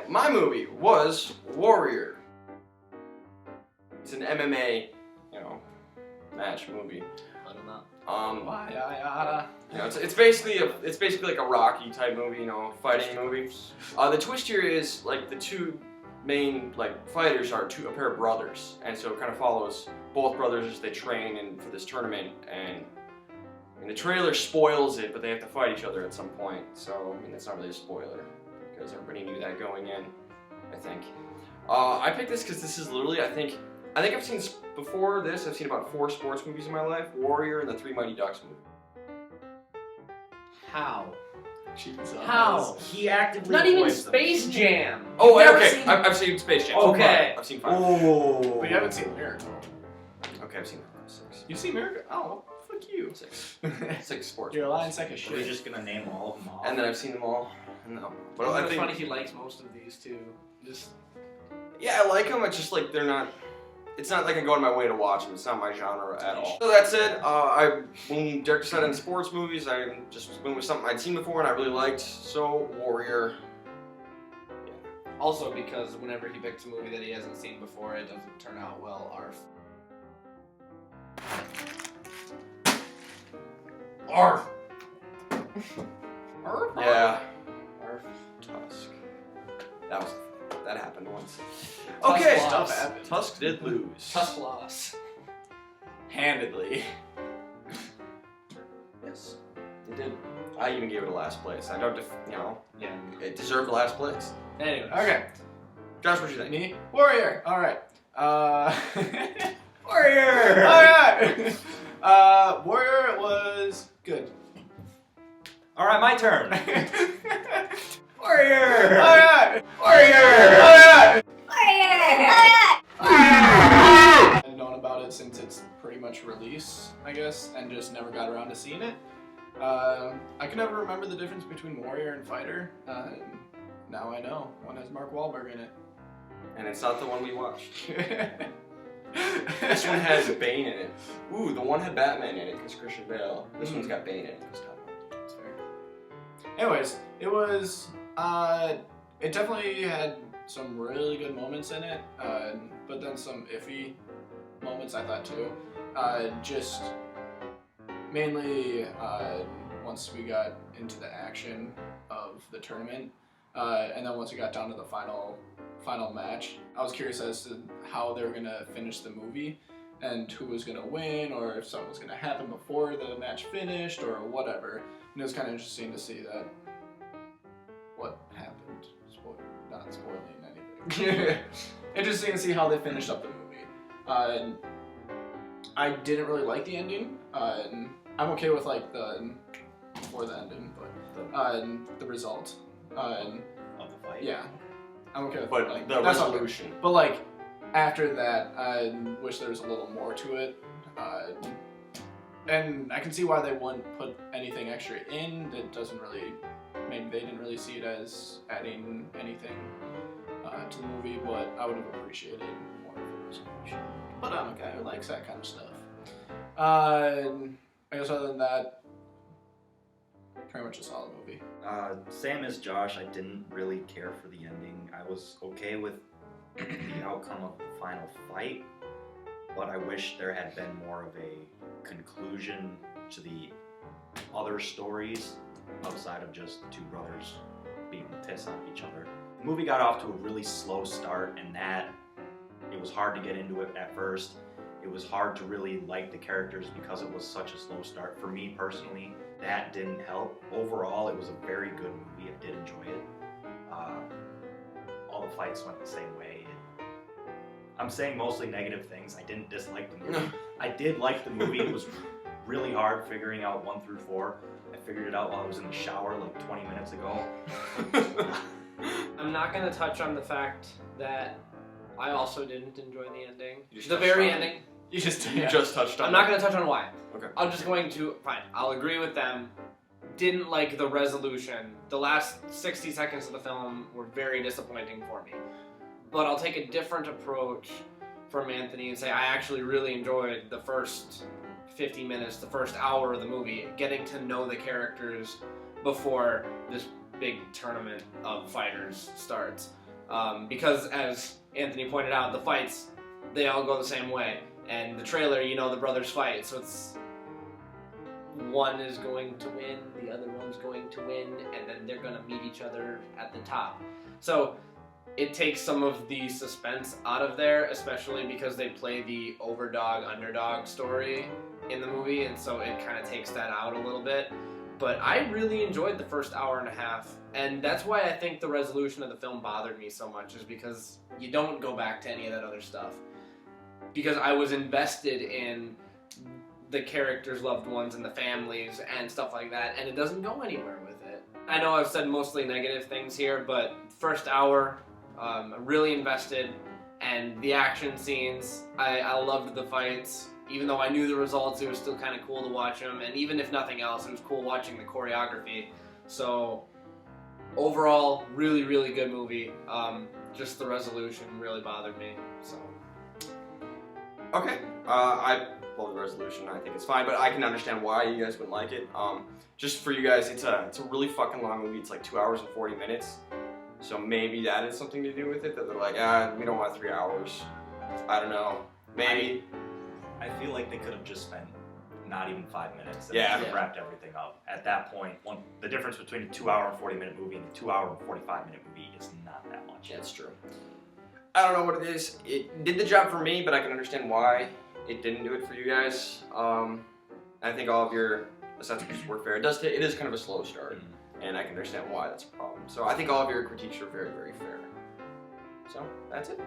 my movie was Warrior. It's an MMA, match movie. I don't know. It's basically like a Rocky type movie, fighting movie. The twist here is like the two main fighters are a pair of brothers, and so it kind of follows both brothers as they train for this tournament. And the trailer spoils it, but they have to fight each other at some point. So it's not really a spoiler because everybody knew that going in, I think. I picked this because this is literally, I think I've seen before this. I've seen about 4 sports movies in my life: Warrior and the Three Mighty Ducks movie. How? Jesus. How? He actively Not even avoids them. Space Jam. Oh, You've never okay. seen- I've seen Space Jam. Okay. I've seen 5. Oh. But you haven't seen Miracle. Okay, I've seen 6. You've seen Miracle? Oh, fuck you. 6 sports. You're a lying sack of We're shit. just gonna name all of them off. And then I've seen them all. No. But But I it's think, funny he likes most of these too. Just yeah, I like them. It's just they're not. It's not like I go out of my way to watch them. It's not my genre at all. So that said, when Derek decided on sports movies, I just went with something I'd seen before and I really liked. So Warrior. also because whenever he picks a movie that he hasn't seen before, it doesn't turn out well. Arf. Arf. Yeah. Arf. Tusk. That happened once. Tusk Okay. lost. Stuff happened. Tusk did lose. Tusk loss. Handedly. Yes, it did. I even gave it a last place. I don't, Yeah. it deserved the last place. Anyway. Okay. Josh, what do you think? Me? Warrior. Alright. Warrior! Alright! Warrior was good. Alright, my turn. Warrior! Alright! Warrior! Alright! I've known about it since its pretty much release, I guess, and just never got around to seeing it. I can never remember the difference between Warrior and Fighter. Now I know. One has Mark Wahlberg in it. And it's not the one we watched. This one has Bane in it. Ooh, the one had Batman in it because Christian Bale. This one's got Bane in it because Tom Hardy. That's fair. Anyways, it was, it definitely had some really good moments in it, but then some iffy moments I thought too. Just mainly once we got into the action of the tournament, and then once we got down to the final match, I was curious as to how they were gonna finish the movie and who was gonna win, or if something was gonna happen before the match finished, or whatever. And it was kind of interesting to see that what happened. Not spoiling anything. Interesting to see how they finished up the movie. I didn't really like the ending. I'm okay with before the ending, but the result. Of the fight. Yeah, I'm okay with But the that's all good. resolution. But after that, I wish there was a little more to it. And I can see why they wouldn't put anything extra in. It doesn't really, maybe they didn't really see it as adding anything to the movie, but I would have appreciated more of a resolution. But I'm a guy who likes that kind of stuff. I guess other than that, pretty much a solid movie. Same as Josh, I didn't really care for the ending. I was okay with the outcome of the final fight, but I wish there had been more of a conclusion to the other stories outside of just the two brothers being pissed off each other. The movie got off to a really slow start, and that it was hard to get into it at first. It was hard to really like the characters because it was such a slow start. For me personally, that didn't help. Overall, it was a very good movie. I did enjoy it. All the fights went the same way. I'm saying mostly negative things. I didn't dislike the movie. I did like the movie. It was really hard figuring out 1 through 4. I figured it out while I was in the shower like 20 minutes ago. I'm not gonna touch on the fact that I also didn't enjoy the ending. You just The touched very on it. ending. You just touched on I'm not gonna touch on why. Okay. I'm just going to, fine, I'll agree with them. Didn't like the resolution. The last 60 seconds of the film were very disappointing for me. But I'll take a different approach from Anthony and say I actually really enjoyed the first 50 minutes, the first hour of the movie, getting to know the characters before this big tournament of fighters starts. because as Anthony pointed out, the fights, they all go the same way. And the trailer, you know the brothers fight, so it's one is going to win, the other one's going to win, and then they're going to meet each other at the top. So it takes some of the suspense out of there, especially because they play the overdog-underdog story in the movie, and so it kind of takes that out a little bit. But I really enjoyed the first hour and a half, and that's why I think the resolution of the film bothered me so much, is because you don't go back to any of that other stuff. Because I was invested in the characters' loved ones and the families and stuff like that, and it doesn't go anywhere with it. I know I've said mostly negative things here, but first hour, I'm really invested, and the action scenes, I loved the fights. Even though I knew the results, it was still kind of cool to watch them, and even if nothing else, it was cool watching the choreography. So overall, really, really good movie. Just the resolution really bothered me, so. Okay, I love the resolution. I think it's fine, but I can understand why you guys wouldn't like it. Just for you guys, it's a really fucking long movie. It's like 2 hours and 40 minutes. So maybe that is something to do with it, that they're like, we don't want 3 hours. I don't know. Maybe. I feel like they could have just spent not even 5 minutes and Yeah. could have wrapped everything up. At that point, the difference between a 2 hour and 40 minute movie and a 2 hour and 45 minute movie is not that much. Yeah, it's true. I don't know what it is. It did the job for me, but I can understand why it didn't do it for you guys. I think all of your assessments were fair. It is kind of a slow start, and I can understand why that's a problem. So I think all of your critiques are very, very fair. So that's it.